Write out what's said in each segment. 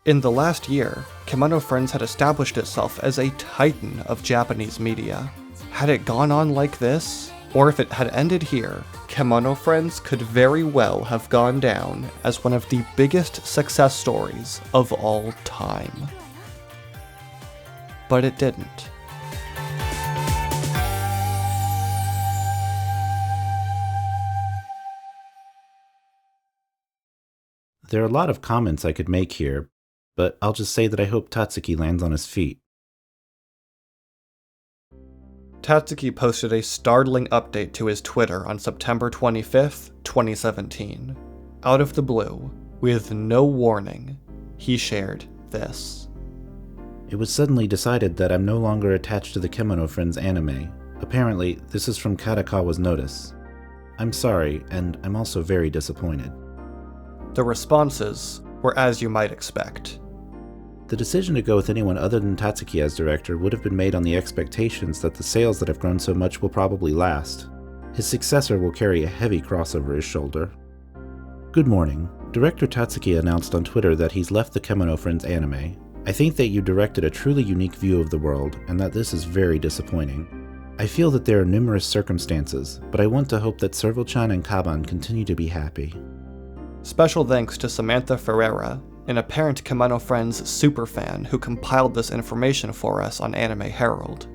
In the last year, Kemono Friends had established itself as a titan of Japanese media. Had it gone on like this, or if it had ended here, Kemono Friends could very well have gone down as one of the biggest success stories of all time. But it didn't. There are a lot of comments I could make here, but I'll just say that I hope Tatsuki lands on his feet. Tatsuki posted a startling update to his Twitter on September 25th, 2017. Out of the blue, with no warning, he shared this. It was suddenly decided that I'm no longer attached to the Kemono Friends anime. Apparently, this is from Kadokawa's notice. I'm sorry, and I'm also very disappointed. The responses were as you might expect. The decision to go with anyone other than Tatsuki as director would have been made on the expectations that the sales that have grown so much will probably last. His successor will carry a heavy cross over his shoulder. Good morning. Director Tatsuki announced on Twitter that he's left the Kemono Friends anime. I think that you directed a truly unique view of the world, and that this is very disappointing. I feel that there are numerous circumstances, but I want to hope that Serval-chan and Kaban continue to be happy. Special thanks to Samantha Ferreira, an apparent Kemono Friends superfan who compiled this information for us on Anime Herald.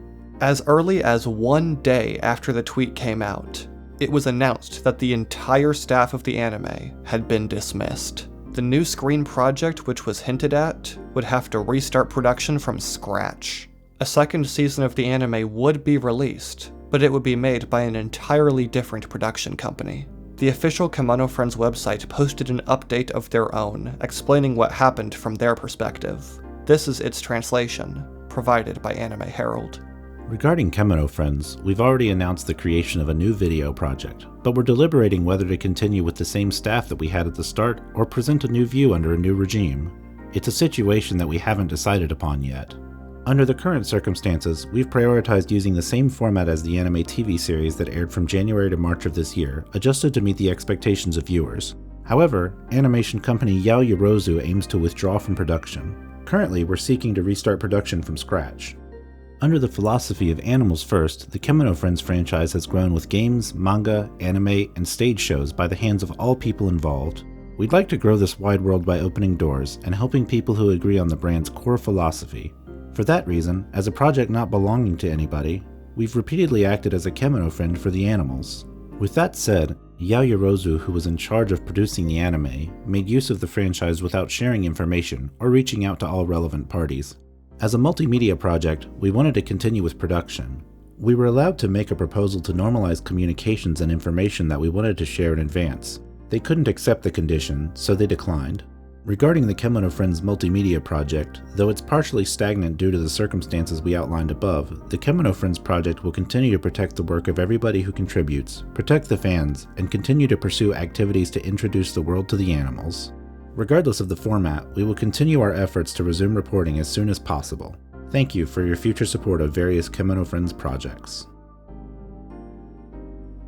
As early as one day after the tweet came out, it was announced that the entire staff of the anime had been dismissed. The new screen project, which was hinted at, would have to restart production from scratch. A second season of the anime would be released, but it would be made by an entirely different production company. The official Kemono Friends website posted an update of their own, explaining what happened from their perspective. This is its translation, provided by Anime Herald. Regarding Kemono Friends, we've already announced the creation of a new video project, but we're deliberating whether to continue with the same staff that we had at the start or present a new view under a new regime. It's a situation that we haven't decided upon yet. Under the current circumstances, we've prioritized using the same format as the anime TV series that aired from January to March of this year, adjusted to meet the expectations of viewers. However, animation company Yaoyorozu aims to withdraw from production. Currently, we're seeking to restart production from scratch. Under the philosophy of Animals First, the Kemono Friends franchise has grown with games, manga, anime, and stage shows by the hands of all people involved. We'd like to grow this wide world by opening doors and helping people who agree on the brand's core philosophy. For that reason, as a project not belonging to anybody, we've repeatedly acted as a Kemono friend for the animals. With that said, Yaoyorozu, who was in charge of producing the anime, made use of the franchise without sharing information or reaching out to all relevant parties. As a multimedia project, we wanted to continue with production. We were allowed to make a proposal to normalize communications and information that we wanted to share in advance. They couldn't accept the condition, so they declined. Regarding the Kemono Friends multimedia project, though it's partially stagnant due to the circumstances we outlined above, the Kemono Friends project will continue to protect the work of everybody who contributes, protect the fans, and continue to pursue activities to introduce the world to the animals. Regardless of the format, we will continue our efforts to resume reporting as soon as possible. Thank you for your future support of various Kemono Friends projects.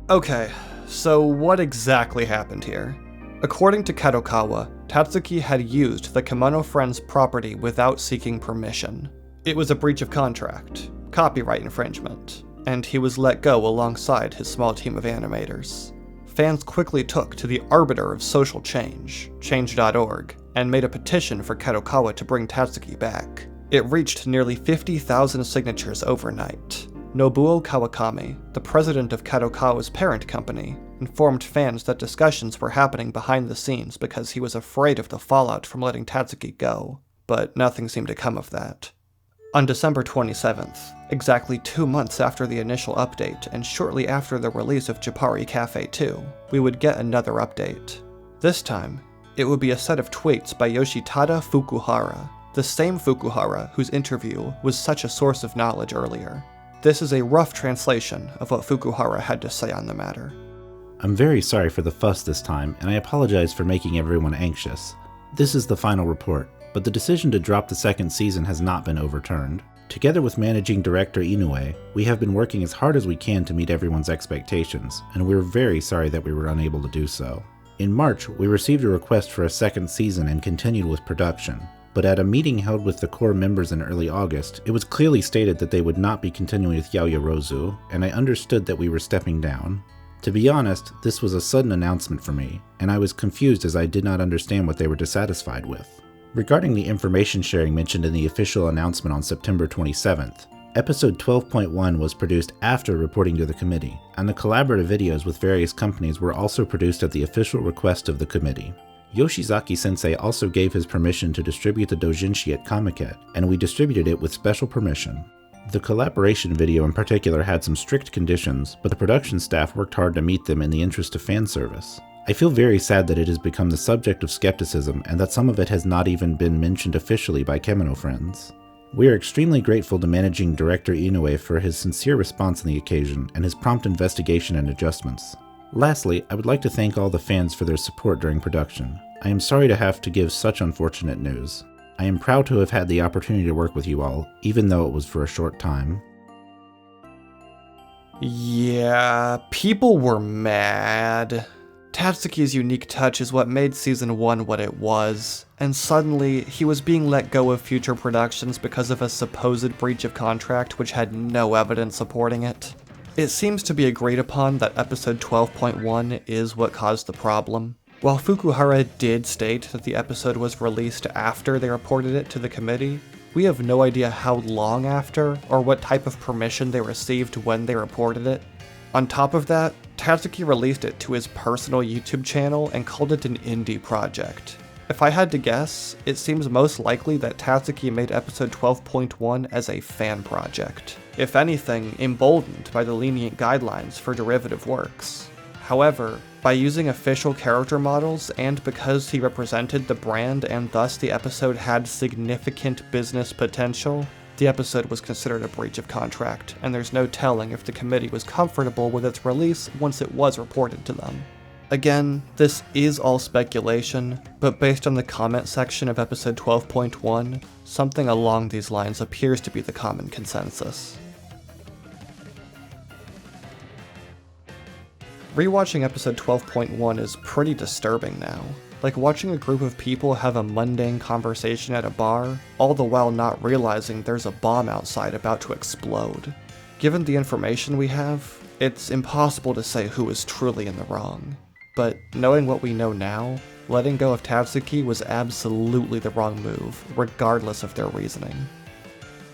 Okay, so what exactly happened here? According to Kadokawa, Tatsuki had used the Kemono Friends property without seeking permission. It was a breach of contract, copyright infringement, and he was let go alongside his small team of animators. Fans quickly took to the arbiter of social change, change.org, and made a petition for Kadokawa to bring Tatsuki back. It reached nearly 50,000 signatures overnight. Nobuo Kawakami, the president of Kadokawa's parent company, informed fans that discussions were happening behind the scenes because he was afraid of the fallout from letting Tatsuki go, but nothing seemed to come of that. On December 27th, exactly 2 months after the initial update and shortly after the release of Japari Cafe 2, we would get another update. This time, it would be a set of tweets by Yoshitada Fukuhara, the same Fukuhara whose interview was such a source of knowledge earlier. This is a rough translation of what Fukuhara had to say on the matter. I'm very sorry for the fuss this time, and I apologize for making everyone anxious. This is the final report, but the decision to drop the second season has not been overturned. Together with managing director Inoue, we have been working as hard as we can to meet everyone's expectations, and we're very sorry that we were unable to do so. In March, we received a request for a second season and continued with production. but at a meeting held with the core members in early August, it was clearly stated that they would not be continuing with Yaoyorozu, and I understood that we were stepping down. To be honest, this was a sudden announcement for me, and I was confused as I did not understand what they were dissatisfied with. Regarding the information sharing mentioned in the official announcement on September 27th, Episode 12.1 was produced after reporting to the committee, and the collaborative videos with various companies were also produced at the official request of the committee. Yoshizaki-sensei also gave his permission to distribute the doujinshi at Comiket, and we distributed it with special permission. The collaboration video in particular had some strict conditions, but the production staff worked hard to meet them in the interest of fan service. I feel very sad that it has become the subject of skepticism and that some of it has not even been mentioned officially by Kemono Friends. We are extremely grateful to Managing Director Inoue for his sincere response on the occasion and his prompt investigation and adjustments. Lastly, I would like to thank all the fans for their support during production. I am sorry to have to give such unfortunate news. I am proud to have had the opportunity to work with you all, even though it was for a short time. Yeah, people were mad. Tatsuki's unique touch is what made Season 1 what it was, and suddenly he was being let go of future productions because of a supposed breach of contract which had no evidence supporting it. It seems to be agreed upon that episode 12.1 is what caused the problem. While Fukuhara did state that the episode was released after they reported it to the committee, we have no idea how long after or what type of permission they received when they reported it. On top of that, Tatsuki released it to his personal YouTube channel and called it an indie project. If I had to guess, it seems most likely that Tatsuki made episode 12.1 as a fan project, if anything, emboldened by the lenient guidelines for derivative works. However, by using official character models and because he represented the brand and thus the episode had significant business potential, the episode was considered a breach of contract, and there's no telling if the committee was comfortable with its release once it was reported to them. Again, this is all speculation, but based on the comment section of episode 12.1, something along these lines appears to be the common consensus. Rewatching episode 12.1 is pretty disturbing now. Like watching a group of people have a mundane conversation at a bar, all the while not realizing there's a bomb outside about to explode. Given the information we have, it's impossible to say who is truly in the wrong. But knowing what we know now, letting go of Tatsuki was absolutely the wrong move, regardless of their reasoning.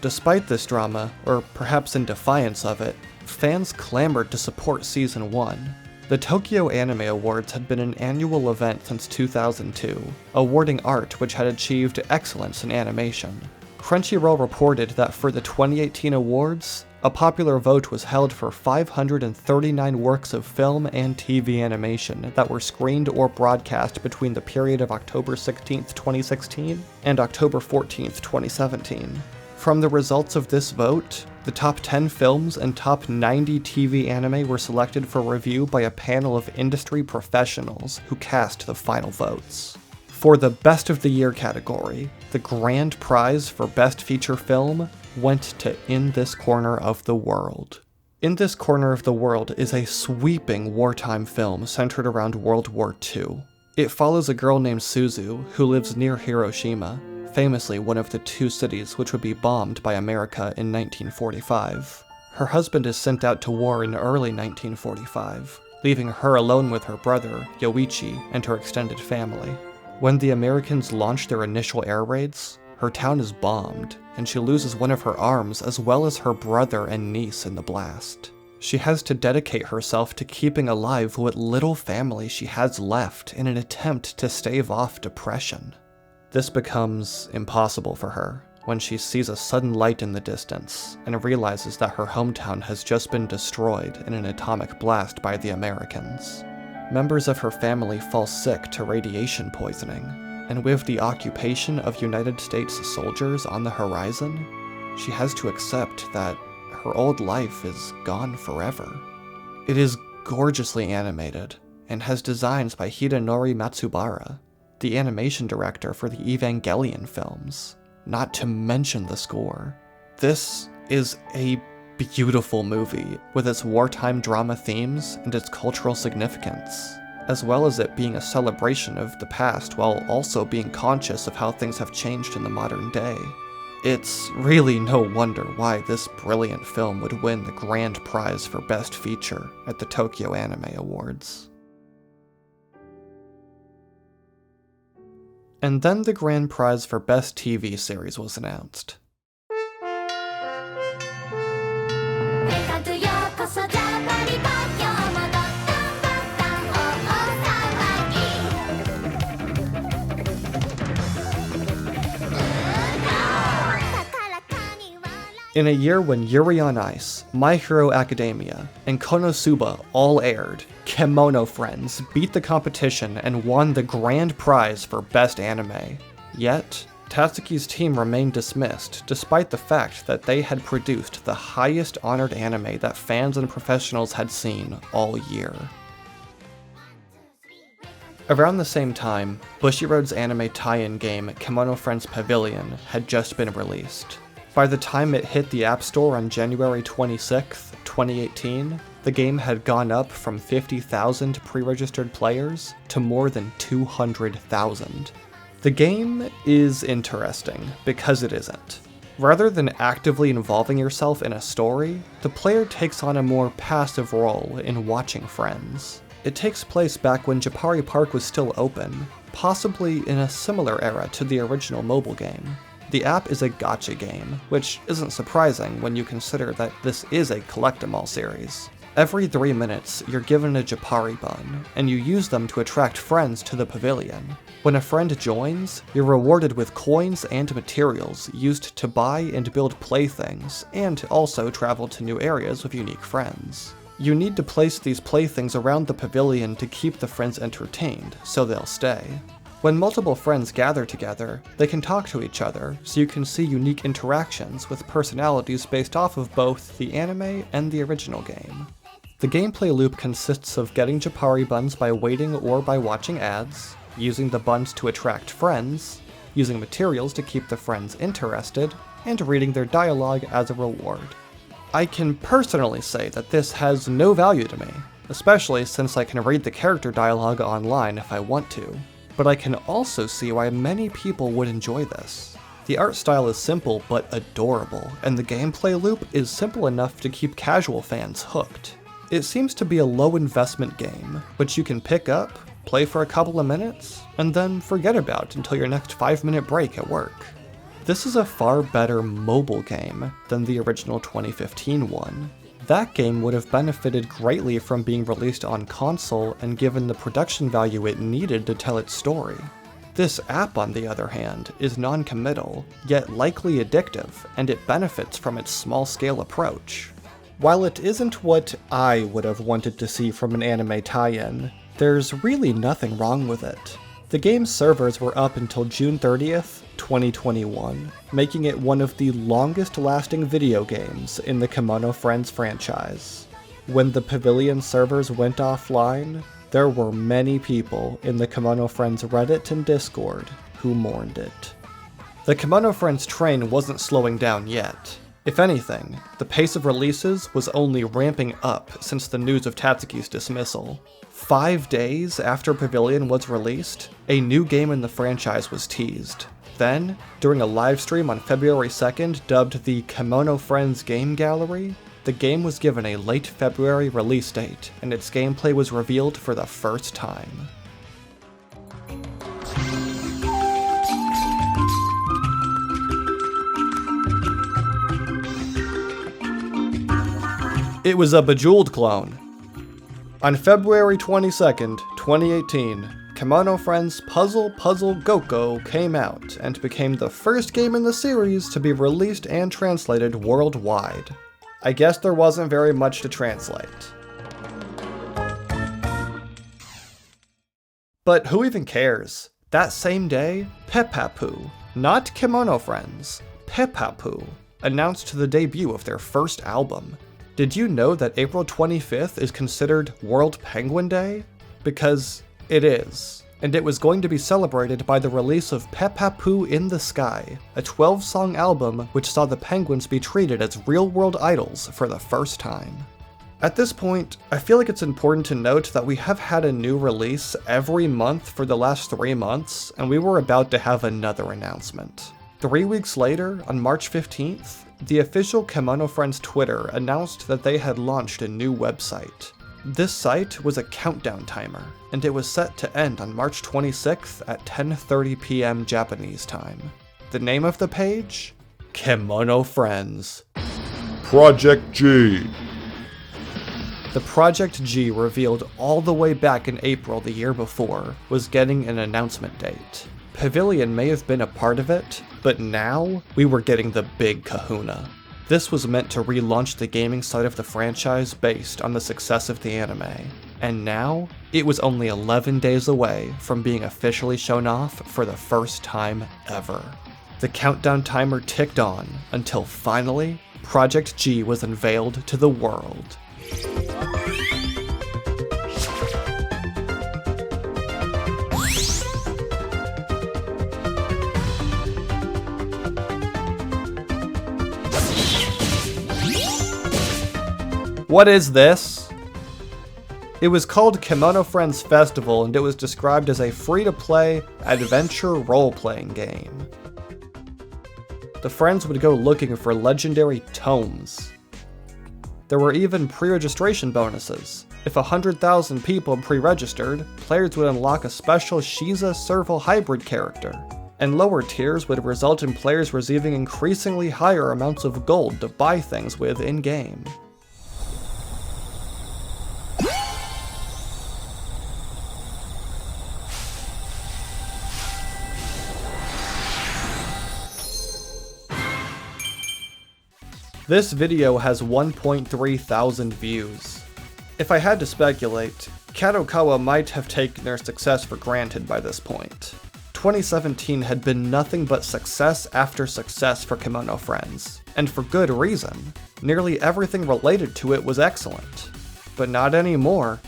Despite this drama, or perhaps in defiance of it, fans clamored to support Season 1. The Tokyo Anime Awards had been an annual event since 2002, awarding art which had achieved excellence in animation. Crunchyroll reported that for the 2018 awards, a popular vote was held for 539 works of film and TV animation that were screened or broadcast between the period of October 16, 2016 and October 14, 2017. From the results of this vote, the top 10 films and top 90 TV anime were selected for review by a panel of industry professionals who cast the final votes. For the Best of the Year category, the grand prize for Best Feature Film went to In This Corner of the World. In This Corner of the World is a sweeping wartime film centered around World War II. It follows a girl named Suzu who lives near Hiroshima, famously one of the two cities which would be bombed by America in 1945. Her husband is sent out to war in early 1945, leaving her alone with her brother, Yoichi, and her extended family. When the Americans launch their initial air raids, her town is bombed, and she loses one of her arms as well as her brother and niece in the blast. She has to dedicate herself to keeping alive what little family she has left in an attempt to stave off depression. This becomes impossible for her when she sees a sudden light in the distance and realizes that her hometown has just been destroyed in an atomic blast by the Americans. Members of her family fall sick to radiation poisoning, and with the occupation of United States soldiers on the horizon, she has to accept that her old life is gone forever. It is gorgeously animated and has designs by Hidenori Matsubara, the animation director for the Evangelion films, not to mention the score. This is a beautiful movie with its wartime drama themes and its cultural significance. as well as it being a celebration of the past while also being conscious of how things have changed in the modern day. It's really no wonder why this brilliant film would win the grand prize for Best Feature at the Tokyo Anime Awards. And then the grand prize for Best TV Series was announced. In a year when Yuri on Ice, My Hero Academia, and Konosuba all aired, Kemono Friends beat the competition and won the grand prize for Best Anime. Yet, Tatsuki's team remained dismissed despite the fact that they had produced the highest honored anime that fans and professionals had seen all year. Around the same time, Bushiroad's anime tie-in game Kemono Friends Pavilion had just been released. By the time it hit the App Store on January 26, 2018, the game had gone up from 50,000 pre-registered players to more than 200,000. The game is interesting because it isn't. Rather than actively involving yourself in a story, the player takes on a more passive role in watching friends. It takes place back when Japari Park was still open, possibly in a similar era to the original mobile game. The app is a gacha game, which isn't surprising when you consider that this is a collect-em-all series. Every 3 minutes, you're given a Japari bun, and you use them to attract friends to the pavilion. When a friend joins, you're rewarded with coins and materials used to buy and build playthings, and also travel to new areas with unique friends. You need to place these playthings around the pavilion to keep the friends entertained, so they'll stay. When multiple friends gather together, they can talk to each other, so you can see unique interactions with personalities based off of both the anime and the original game. The gameplay loop consists of getting Japari buns by waiting or by watching ads, using the buns to attract friends, using materials to keep the friends interested, and reading their dialogue as a reward. I can personally say that this has no value to me, especially since I can read the character dialogue online if I want to. But I can also see why many people would enjoy this. The art style is simple but adorable, and the gameplay loop is simple enough to keep casual fans hooked. It seems to be a low investment game, which you can pick up, play for a couple of minutes, and then forget about until your next 5-minute break at work. This is a far better mobile game than the original 2015 one. That game would have benefited greatly from being released on console and given the production value it needed to tell its story. This app, on the other hand, is non-committal, yet likely addictive, and it benefits from its small-scale approach. While it isn't what I would have wanted to see from an anime tie-in, there's really nothing wrong with it. The game's servers were up until June 30th, 2021, making it one of the longest-lasting video games in the Kemono Friends franchise. When the Pavilion servers went offline, there were many people in the Kemono Friends Reddit and Discord who mourned it. The Kemono Friends train wasn't slowing down yet. If anything, the pace of releases was only ramping up since the news of Tatsuki's dismissal. 5 days after Pavilion was released, a new game in the franchise was teased. Then, during a livestream on February 2nd dubbed the Kemono Friends Game Gallery, the game was given a late February release date, and its gameplay was revealed for the first time. It was a Bejeweled clone. On February 22nd, 2018, Kemono Friends Puzzle Goko came out and became the first game in the series to be released and translated worldwide. I guess there wasn't very much to translate. But who even cares? That same day, Peppapu, not Kemono Friends, Peppapu, announced the debut of their first album. Did you know that April 25th is considered World Penguin Day? Because it is, and it was going to be celebrated by the release of Peppapu in the Sky, a 12-song album which saw the penguins be treated as real-world idols for the first time. At this point, I feel like it's important to note that we have had a new release every month for the last 3 months, and we were about to have another announcement. 3 weeks later, on March 15th, the official Kemono Friends Twitter announced that they had launched a new website. This site was a countdown timer, and it was set to end on March 26th at 10:30 p.m. Japanese time. The name of the page? Kemono Friends. Project G. The Project G revealed all the way back in April the year before was getting an announcement date. Pavilion may have been a part of it, but now we were getting the big kahuna. This was meant to relaunch the gaming side of the franchise based on the success of the anime, and now it was only 11 days away from being officially shown off for the first time ever. The countdown timer ticked on until finally, Project G was unveiled to the world. What is this? It was called Kemono Friends Festival, and it was described as a free-to-play adventure role-playing game. The friends would go looking for legendary tomes. There were even pre-registration bonuses. If 100,000 people pre-registered, players would unlock a special Shiza Serval hybrid character, and lower tiers would result in players receiving increasingly higher amounts of gold to buy things with in-game. This video has 1.3 thousand views. If I had to speculate, Kadokawa might have taken their success for granted by this point. 2017 had been nothing but success after success for Kemono Friends, and for good reason. Nearly everything related to it was excellent. But not anymore.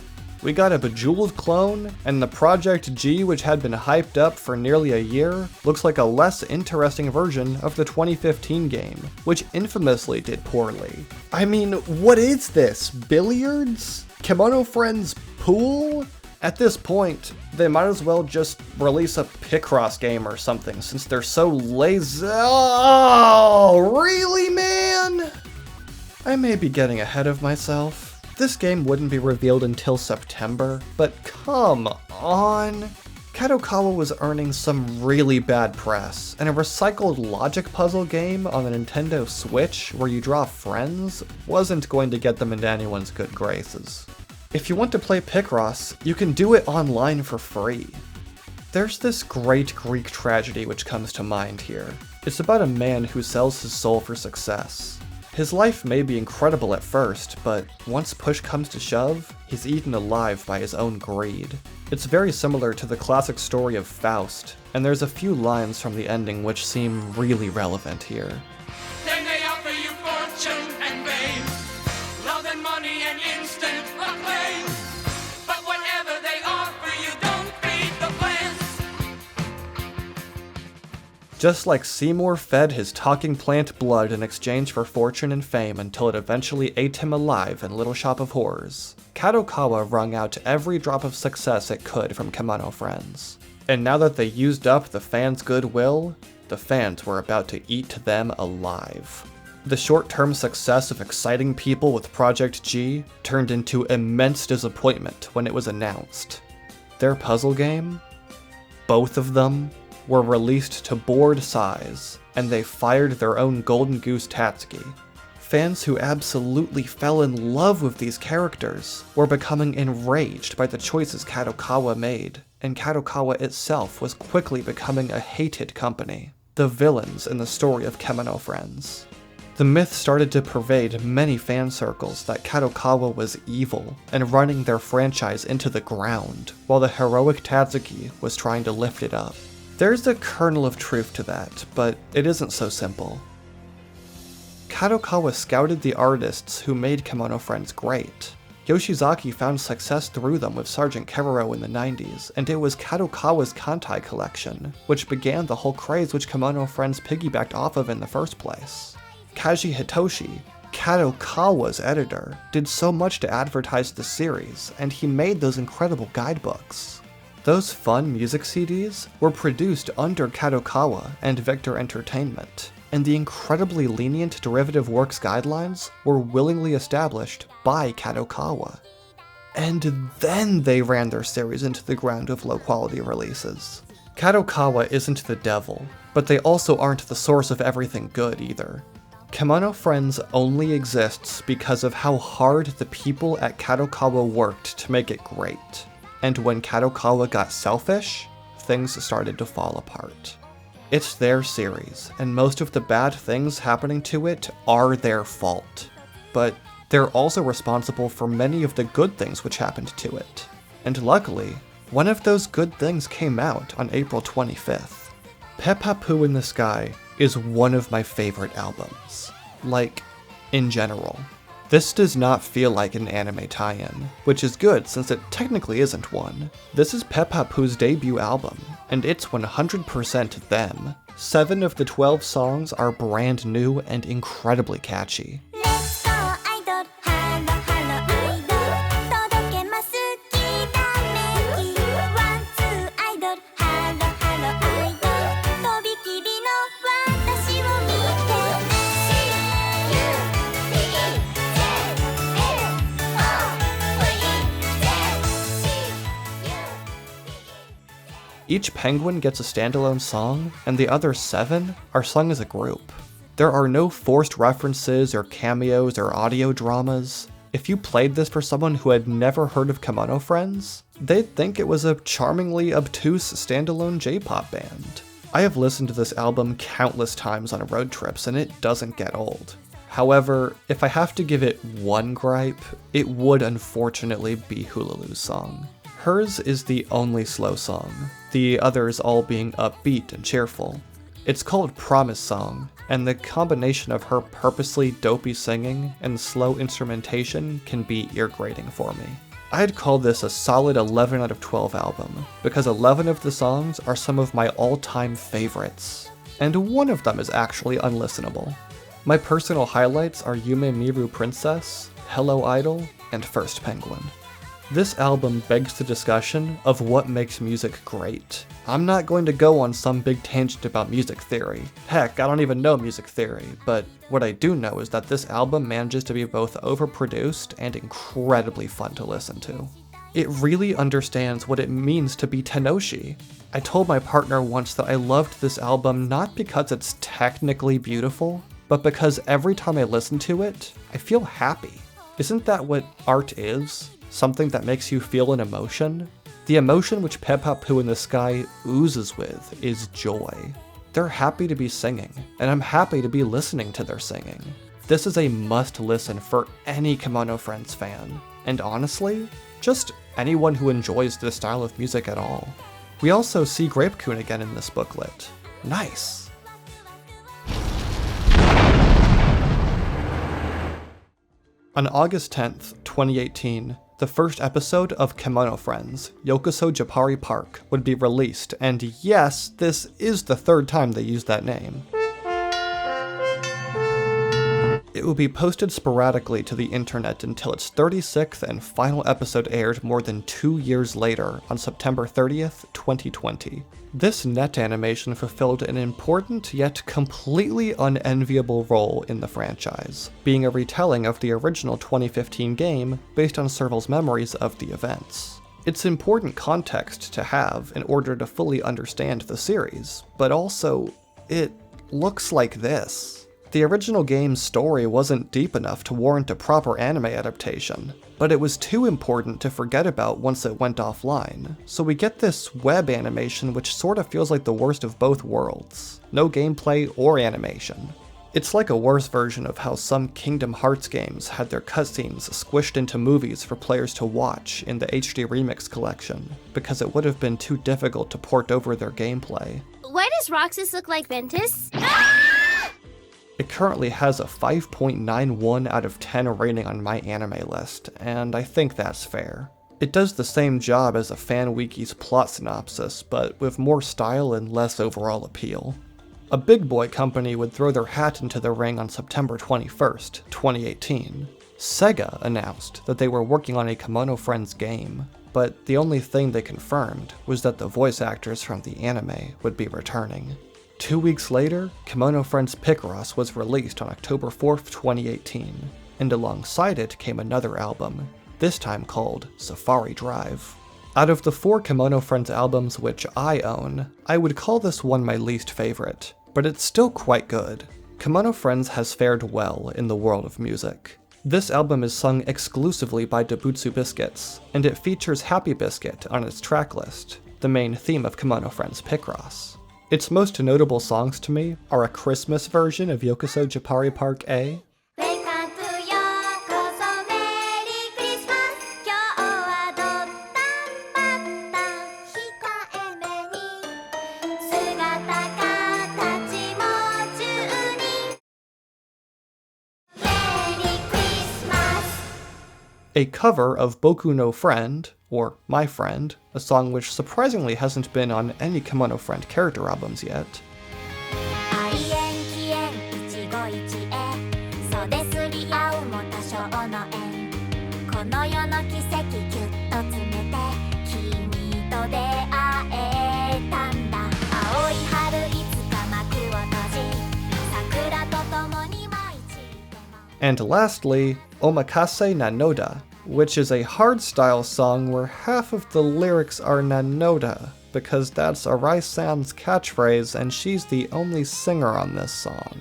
We got a bejeweled clone, and the Project G, which had been hyped up for nearly a year, looks like a less interesting version of the 2015 game, which infamously did poorly. I mean, what is this? Billiards? Kemono Friends Pool? At this point, they might as well just release a Picross game or something, since they're so lazy. Oh, really, man? I may be getting ahead of myself. This game wouldn't be revealed until September, but come on! Kadokawa was earning some really bad press, and a recycled logic puzzle game on the Nintendo Switch where you draw friends wasn't going to get them into anyone's good graces. If you want to play Picross, you can do it online for free. There's this great Greek tragedy which comes to mind here. It's about a man who sells his soul for success. His life may be incredible at first, but once push comes to shove, he's eaten alive by his own greed. It's very similar to the classic story of Faust, and there's a few lines from the ending which seem really relevant here. Then they offer you fortune and fame, love and money and instant acclaim. But whatever they offer you, don't feed the plans. Just like Seymour fed his talking plant blood in exchange for fortune and fame until it eventually ate him alive in Little Shop of Horrors, Kadokawa wrung out every drop of success it could from Kemono Friends. And now that they used up the fans' goodwill, the fans were about to eat them alive. The short-term success of exciting people with Project G turned into immense disappointment when it was announced. Their puzzle game? Both of them? Were released to board size, and they fired their own Golden Goose Tatsuki. Fans who absolutely fell in love with these characters were becoming enraged by the choices Kadokawa made, and Kadokawa itself was quickly becoming a hated company, the villains in the story of Kemono Friends. The myth started to pervade many fan circles that Kadokawa was evil and running their franchise into the ground, while the heroic Tatsuki was trying to lift it up. There's a kernel of truth to that, but it isn't so simple. Kadokawa scouted the artists who made Kemono Friends great. Yoshizaki found success through them with Sergeant Keroro in the 90s, and it was Kadokawa's Kantai collection, which began the whole craze which Kemono Friends piggybacked off of in the first place. Kaji Hitoshi, Kadokawa's editor did so much to advertise the series, and he made those incredible guidebooks. Those fun music CDs were produced under Kadokawa and Victor Entertainment, and the incredibly lenient derivative works guidelines were willingly established by Kadokawa. And then they ran their series into the ground with low-quality releases. Kadokawa isn't the devil, but they also aren't the source of everything good either. Kemono Friends only exists because of how hard the people at Kadokawa worked to make it great. And when Kadokawa got selfish, things started to fall apart. It's their series, and most of the bad things happening to it are their fault. But they're also responsible for many of the good things which happened to it. And luckily, one of those good things came out on April 25th. Peppa in the Sky is one of my favorite albums. Like, in general. This does not feel like an anime tie-in, which is good since it technically isn't one. This is Peppa's debut album, and it's 100% them. 7 of the 12 songs are brand new and incredibly catchy. Each penguin gets a standalone song, and the other 7 are sung as a group. There are no forced references or cameos or audio dramas. If you played this for someone who had never heard of Kemono Friends, they'd think it was a charmingly obtuse standalone J-pop band. I have listened to this album countless times on road trips, and it doesn't get old. However, if I have to give it one gripe, it would unfortunately be Hululu's song. Hers is the only slow song, the others all being upbeat and cheerful. It's called Promise Song, and the combination of her purposely dopey singing and slow instrumentation can be ear-grating for me. I'd call this a solid 11 out of 12 album, because 11 of the songs are some of my all-time favorites, and one of them is actually unlistenable. My personal highlights are Yume Miru Princess, Hello Idol, and First Penguin. This album begs the discussion of what makes music great. I'm not going to go on some big tangent about music theory. Heck, I don't even know music theory, but what I do know is that this album manages to be both overproduced and incredibly fun to listen to. It really understands what it means to be Tenoshi. I told my partner once that I loved this album not because it's technically beautiful, but because every time I listen to it, I feel happy. Isn't that what art is? Something that makes you feel an emotion? The emotion which Peppa in the Sky oozes with is joy. They're happy to be singing, and I'm happy to be listening to their singing. This is a must-listen for any Kemono Friends fan, and honestly, just anyone who enjoys this style of music at all. We also see Grape-kun again in this booklet. Nice! On August 10th, 2018, the first episode of Kemono Friends, Yokoso Japari Park, would be released, and yes, this is the 3rd time they used that name. It will be posted sporadically to the internet until its 36th and final episode aired more than 2 years later on September 30th, 2020. This net animation fulfilled an important yet completely unenviable role in the franchise, being a retelling of the original 2015 game based on Serval's memories of the events. It's important context to have in order to fully understand the series, but also, it looks like this. The original game's story wasn't deep enough to warrant a proper anime adaptation, but it was too important to forget about once it went offline, so we get this web animation which sorta feels like the worst of both worlds. No gameplay or animation. It's like a worse version of how some Kingdom Hearts games had their cutscenes squished into movies for players to watch in the HD Remix collection, because it would have been too difficult to port over their gameplay. Why does Roxas look like Ventus? It currently has a 5.91 out of 10 rating on my anime list, and I think that's fair. It does the same job as a fan wiki's plot synopsis, but with more style and less overall appeal. A big boy company would throw their hat into the ring on September 21st, 2018. Sega announced that they were working on a Kemono Friends game, but the only thing they confirmed was that the voice actors from the anime would be returning. 2 weeks later, Kemono Friends Picross was released on October 4th, 2018, and alongside it came another album, this time called Safari Drive. Out of the 4 Kemono Friends albums which I own, I would call this one my least favorite, but it's still quite good. Kemono Friends has fared well in the world of music. This album is sung exclusively by Dobutsu Biscuits, and it features Happy Biscuit on its tracklist, the main theme of Kemono Friends Picross. Its most notable songs to me are a Christmas version of Yokoso Japari Park A, a cover of Boku no Friend, or My Friend, a song which surprisingly hasn't been on any Kemono Friend character albums yet, and lastly, Omakase Nanoda, which is a hardstyle song where half of the lyrics are Nanoda, because that's Arai-san's catchphrase and she's the only singer on this song.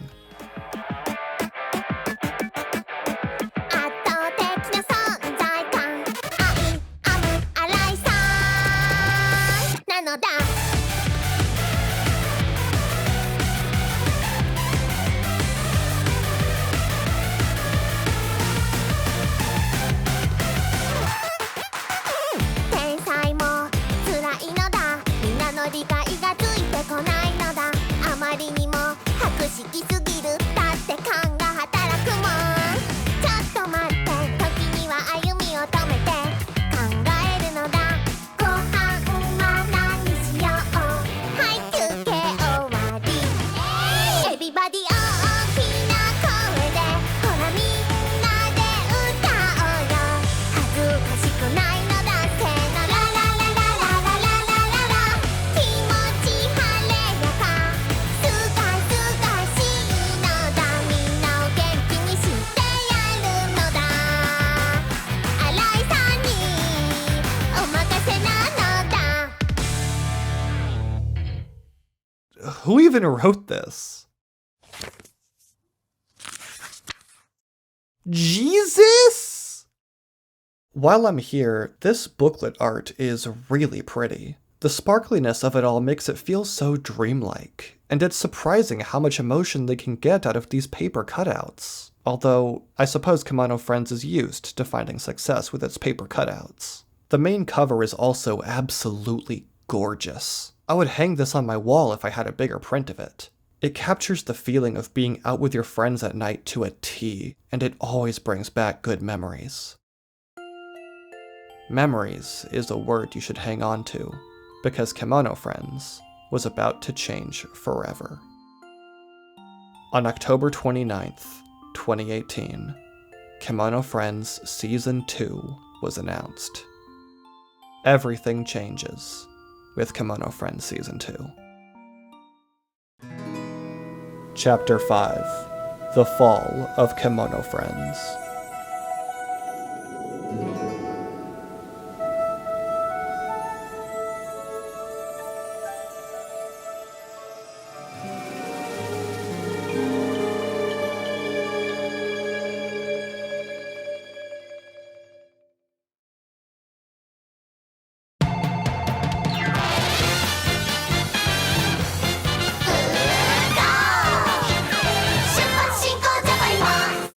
Who even wrote this? Jesus! While I'm here, this booklet art is really pretty. The sparkliness of it all makes it feel so dreamlike, and it's surprising how much emotion they can get out of these paper cutouts. Although, I suppose Kemono Friends is used to finding success with its paper cutouts. The main cover is also absolutely gorgeous. I would hang this on my wall if I had a bigger print of it. It captures the feeling of being out with your friends at night to a T, and it always brings back good memories. Memories is a word you should hang on to, because Kemono Friends was about to change forever. On October 29th, 2018, Kemono Friends Season 2 was announced. Everything changes with Kemono Friends Season 2. Chapter 5: The Fall of Kemono Friends.